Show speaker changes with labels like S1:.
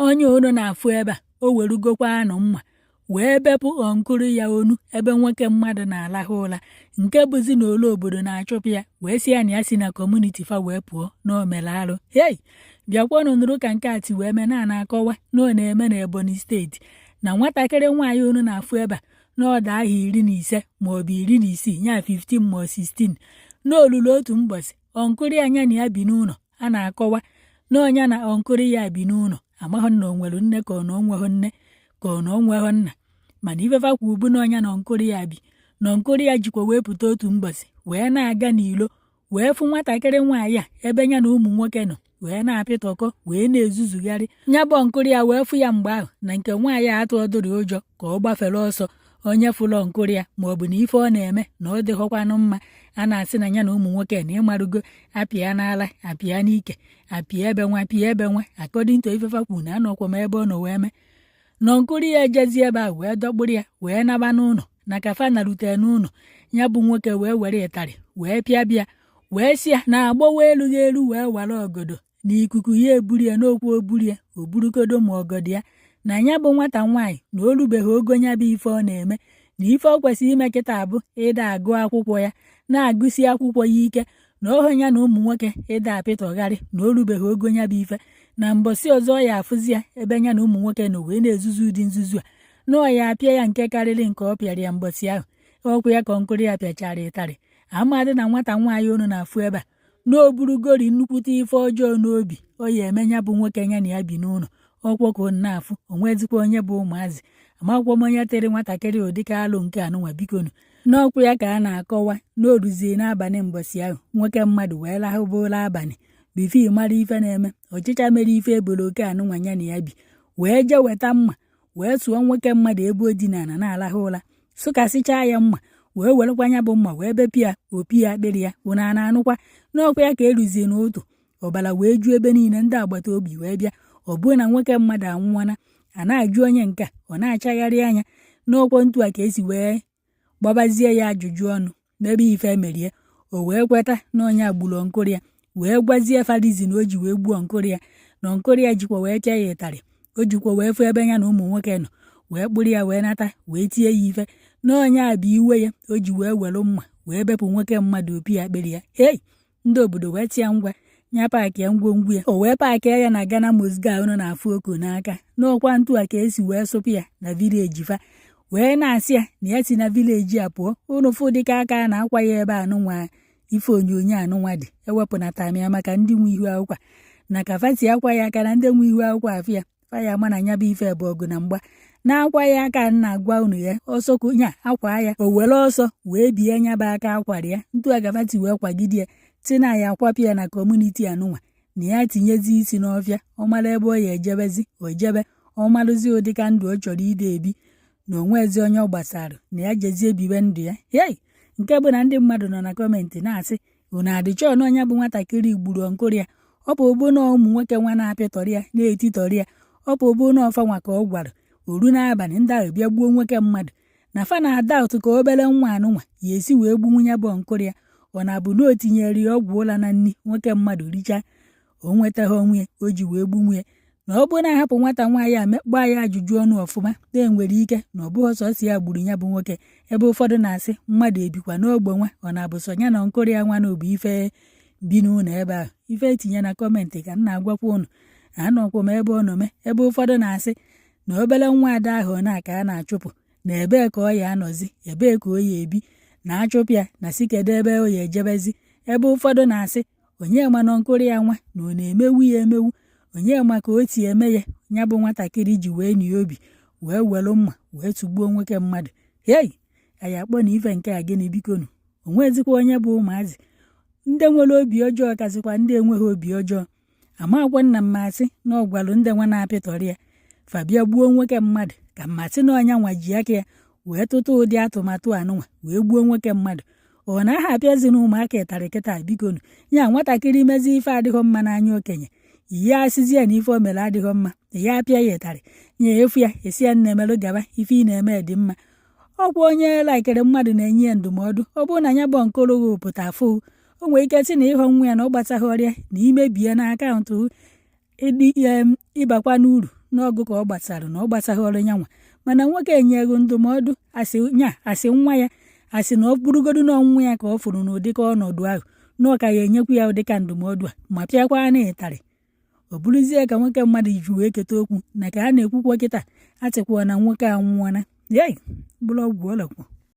S1: onye ono na-afụ ebe a o werugokwa anụ mma wee bepụ ọnkụrụ ya onu ebe nwoke mmadụ na-alahụ ụra nke bụzi na ole obodo na-achụpụ ya wee sị ya na ya si na kọmuniti fa wee pụọ na o mere arụ. Hei, bịakwanụ nụrụ ka nke a ti wee mee na-akọwa na ọ na-eme na Ebonyi steeti na nwatakịrị nwaanyị onu na-afụ ebe a na ọda ahụ 15 maọbụ 16 ya 15 ma 16 na olulu otu mbọsị ọnkụrụ anya na ya bi n'ụlọ a na-akọwa na ọnya na ọnkụrụ ya bi n'ụlọ amaghị na o nwere nne ka ọ na onweghị nne ka ọ na onweghị nna mana ifefa kwa ubu na ọnya na ọnkụrụ ya bi na ọnkụrụ ya jikwa wee pụta otu mbọsị wee na-aga n'ilo wee fụ nwatakịrị nwaanyị a ebe ya na ụmụ nwoke nọ wee na-apịtọkọ wee na-ezuzugharị nya bụ ọnkụrụ ya wee fụ ya mgbe ahụ na nke nwaanyị atụ ọdụrụ ụjọ ka ọ gbafere ọsọ onye fụlọ nkụrụ ya maọbụ na ife ọ na-eme na ọ dịghọkwanụ mma a na-asị na ya na ụmụ nwoke na ịmarugo apịa n'ala apịa n'ike apịa ebe nwa akọdịnto ifefa kwu na anọkwa m ebe ọ nọ wee mee na nkụrụ ya ejezi ebe a wee dọkpụrụ ya wee naba n'ụlọ na kafa na rute n'ụlọ ya bụ nwoke wee were ịtarị wee pịa bịa wee si ya na agbọwa elughị elu wee wara ọgọdọ na ikuku ya eburu ya n'okwu oburu ya oburukodo ma ọgọdọ ya na ya bụ nwata nwaanyị na o rubeghị ogo ya bụ ife ọ na-eme na ife ọ kwesịrị ime kịta abụ ịda agụ akwụkwọ ya na-agụsi akwụkwọ ya ike na oho ya na ụmụ nwoke ịda apịtọgharị na o rubeghị ogo ya bụ ife na mbọsị ọzọ ya afụzi ya ebe ya na ụmụ nwoke na wee na-ezuzu ụdị nzuzu a na ọ ya apịa ya nke karịrị nke ọ pịara ya mbọsị ahụ ọkwụ ya ka nkụrụ ya pịachara ịtarị amadị na nwata nwaanyị onu na-afụ ebe a na o burugori nnukwute ife ọjọọ n'obi ọ ya eme ya bụ nwoke ya na ya bi n'ụlọ ọkwọ ka ọ na-afụ onwezikwa onye bụ ụmụazị amakwụkwọ m onye tere nwatakịrị ụdịka alụ nke anụnwa bikonu n'ọkwụ ya ka a na-akọwa na o ruzie n'abalị mbọsị ahụ nwoke mmadụ wee lahụbụla abalị bifi mara ife na-eme ọchịcha mere ife ebolo oke anụnwa ya na ya bi wee jee weta mma wee sụọ nwoke mmadụ ebe o dinala na-alahụ ụra sụkasịchaa ya mma wee werekwa ya bụ mma wee bepịa opi ya akpịrị ya ụna na-anụkwa n'ọkwa ya ka eruzie n'otu ọbara wee juo ebe niile ndị agbata obi wee bịa ọ bụrụ na nwoke mmadụ anwụọna a na-ajụ onye nke ọ na-achagharị anya n'ọkwọ ntu a ka esi wee gbabazie ya ajụjụ ọnụ n'ebe ife emerie o wee kweta na onye agburu ọnkụrụ ya wee gwazie farizi na o ji wee gbuo ọnkụrụ ya na ọnkụrụ ya jikwa wee pịa ya ịtarị o jikwa wee fụ ebe ya na ụmụ nwoke nọ wee kpụrụ ya wee nata wee tie ya ife na onye a bụ iwe ya o ji wee were mma wee bepụ nwoke mmadụ opi ya akpịrị ya. Hei, ndị obodo wee tịa ngwa nya paakị ya ngwongwo ya o wee paakị ya na Ghana Mosga unu na-afụ oko n'aka n'ọkwa ntu a ka esi wee sụpụ ya na vileji fa wee na-asị ya na ya si na vileji a pụọ unu fụ dịka aka a na-akwa ya ebe anụnwa ife onyonyo anụnwa dị ewepụnata m ya maka ndị nwe ihu akwụkwa na ka fati akwa ya aka na ndị nwe ihu akwụkwọ afụ ya faya ma na nya bụ ife bụ ọgụ na mgba na-akwa ya aka na-agwa unu ya ọsọ ka onye akwa ya o were ọsọ wee bie nya bụ aka akwara ya ntu a gafati wee kwagide ya tina ya akwapụ ya na kọmuniti anụnwa na ya tinyezi isi n'ọfịa ọ mara ebe ọ ya ejebezi o jebe ọ marụzi ụdịka ndụ ọ chọrọ ide ebi na onwezi onye ọ gbasara na ya jezie ebibe ndụ ya. Hei, nke bụ na ndị mmadụ nọ na kọmentị na-asị unu adịchọ na onye bụ nwatakịrị gburu ọnkụrụ ya ọ bụ obu na ụmụ nwoke nwa na-apịtọrị ya na-etitọrị ya ọ bụ obu na ọfa nwa ka ọ gwara oru n'abalị ndị ahụ bịa gbuo nwoke mmadụ na fa na-ada ụtụ ka obere nwa anụnwa ya esi wee gbuwu ya bụ ọnkụrụ ya ọ na-abụ na o tinyere ya ọgwụ ụla na nri nwoke mmadụ richaa o nwetaghị onwe ya o ji wee gbu ya na ọ bụrụ na ahapụ nwata nwaanyị a mekpaa ya ajụjụ ọnụ ọfụma na-enwere ike na ọ bụghị sọsọ ya gburu ya bụ nwoke ebe ụfọdụ na-asị mmadụ ebikwa n'ogbe nwa ọ na-abụ sọ ya na nkụrụ ya nwa na obu ife bi n'ụlọ ebe ahụ ife etinye na kọmentị ka m na-agwakwa ụnụ anọkwa m ebe ọ nọ mee ebe ụfọdụ na-asị na obere nwa ada ahụ na-aka a na-achụpụ na ebee ka ọ ya anọzi ebee ka o ya ebi na-achụpụ ya na si kedu ebe o ya ejebezi ebe ụfọdụ na-asị onye ma na nkụrụ ya nwa na ọ na-emewu ya emewu onye ma ka o ti eme ya ya bụ nwatakịrị ji wee nye obi wee were mma wee tụgbuo nwoke mmadụ. Hei, anyị akpọ na ife nke a gịnị bikonu onwezikwa onye bụ ụmụazị ndị nwere obi ọjọọ kasịkwa ndị enweghị obi ọjọọ amakwa nna mmasị na ọ gwalụ ndị nwa na-apịtọrị ya fabia gbuo nwoke mmadụ ka mmasị na ọnya nwa ji aka ya wee tụtụ ụdị atụmatụ anụnwa wee gbuo nwoke mmadụ ọ na-aha apịazi na ụmụaka ịtarị kịta bikonu ya nwatakịrị mezi ife adịghị mma n'anya okenye ihe asịzi ya na ife o mere adịghị mma ya apịa ya ịtarị nye efu ya esi ya nna emelụ gaba ife ị na-eme dị mma ọkwa onye laikere mmadụ na-enye ya ndụmọdụ ọ bụrụ na ya bụ nkologo pụta afụ o nwere ike sị na ịghọ nwa ya na ọ gbataghị ọrịa na imebie na akaụntụ ịbakwa n'uru n'ọgụ ka ọ gbasara na ọ gbasaghọrọ ya nwa, mana nwoke enyeghị ndụmọdụ asị nwa ya asị na ọ bụrụgodu na ọnwụ ya ka ọ fụrụ n'ụdịka ọnọdụ ahụ na ọ ka ya enyekwu ya ụdịka ndụmọdụ a ma pịakwa na ịtarị. Ọ bụrụzie ka nwoke mmadụ ji wee keta okwu na ka a na-ekwukwa kịta atịkwa na nwoke a nwụọna bụrụ ọgwụ ọlọkwụ.